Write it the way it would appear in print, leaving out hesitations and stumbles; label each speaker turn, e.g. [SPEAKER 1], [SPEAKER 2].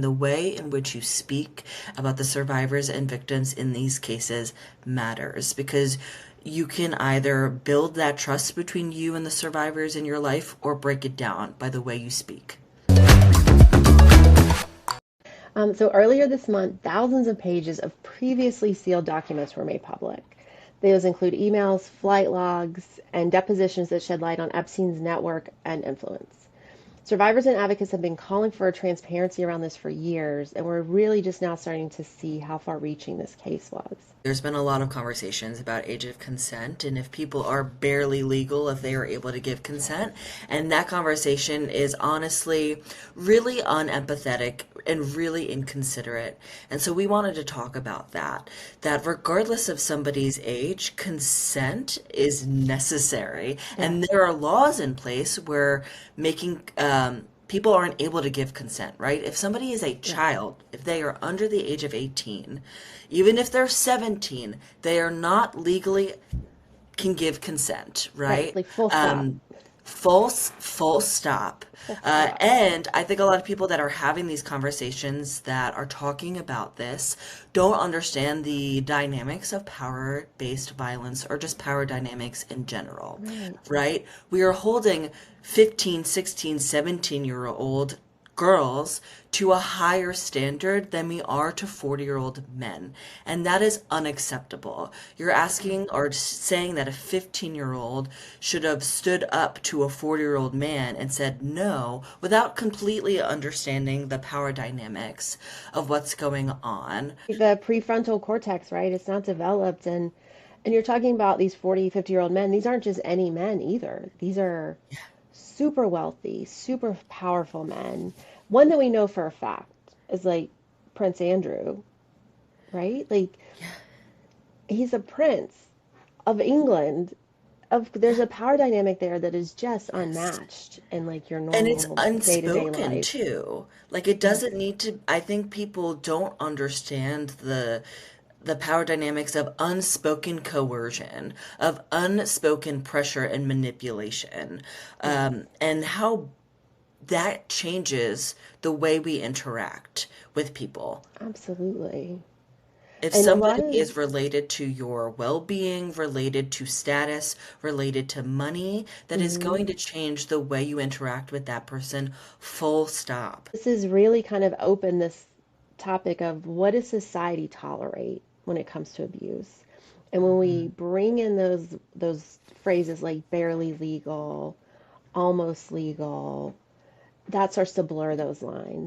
[SPEAKER 1] The way in which you speak about the survivors and victims in these cases matters because you can either build that trust between you and the survivors in your life or break it down by the way you speak.
[SPEAKER 2] So earlier this month, thousands of pages of previously sealed documents were made public. Those include emails, flight logs, and depositions that shed light on Epstein's network and influence. Survivors and advocates have been calling for transparency around this for years, and we're really just now starting to see how far reaching this case was.
[SPEAKER 1] There's been a lot of conversations about age of consent and if people are barely legal, if they are able to give consent. And that conversation is honestly really unempathetic and really inconsiderate. And so we wanted to talk about that, that regardless of somebody's age, consent is necessary. And
[SPEAKER 2] Yes.
[SPEAKER 1] there are laws in place where making people aren't able to give consent, right? If somebody is a
[SPEAKER 2] Yes.
[SPEAKER 1] child, if they are under the age of 18, even if they're 17, they are not legally can give consent,
[SPEAKER 2] Right.
[SPEAKER 1] right?
[SPEAKER 2] Like full stop.
[SPEAKER 1] Um, full stop.
[SPEAKER 2] Full stop.
[SPEAKER 1] And I think a lot of people that are having these conversations that are talking about this don't understand the dynamics of power-based violence or just power dynamics in general,
[SPEAKER 2] Right.
[SPEAKER 1] right? We are holding 15, 16, 17-year-old girls to a higher standard than we are to 40-year-old men. And that is unacceptable. You're asking or saying that a 15-year-old should have stood up to a 40-year-old man and said no without completely understanding the power dynamics of what's going on.
[SPEAKER 2] The prefrontal cortex, right? It's not developed, and you're talking about these 40, 50-year-old men. These aren't just any men either. These are super wealthy, super powerful men. One that we know for a fact is like Prince Andrew, right? Like he's a prince of England. Of there's a power dynamic there that is just
[SPEAKER 1] Yes.
[SPEAKER 2] unmatched in like your
[SPEAKER 1] And it's
[SPEAKER 2] normal day-to-day
[SPEAKER 1] unspoken
[SPEAKER 2] life.
[SPEAKER 1] too. Like it
[SPEAKER 2] Yes.
[SPEAKER 1] doesn't need to, I think people don't understand the power dynamics of unspoken coercion, of unspoken pressure and manipulation,
[SPEAKER 2] Yes.
[SPEAKER 1] and how that changes the way we interact with people.
[SPEAKER 2] Absolutely.
[SPEAKER 1] If
[SPEAKER 2] And a
[SPEAKER 1] somebody
[SPEAKER 2] lot of
[SPEAKER 1] is related to your well-being, related to status, related to money, that is
[SPEAKER 2] mhm.
[SPEAKER 1] going to change the way you interact with that person, full stop.
[SPEAKER 2] This is really kind of open this topic of what does society tolerate when it comes to abuse? And when we
[SPEAKER 1] Mhm.
[SPEAKER 2] bring in those phrases like barely legal, almost legal, that starts to blur those lines.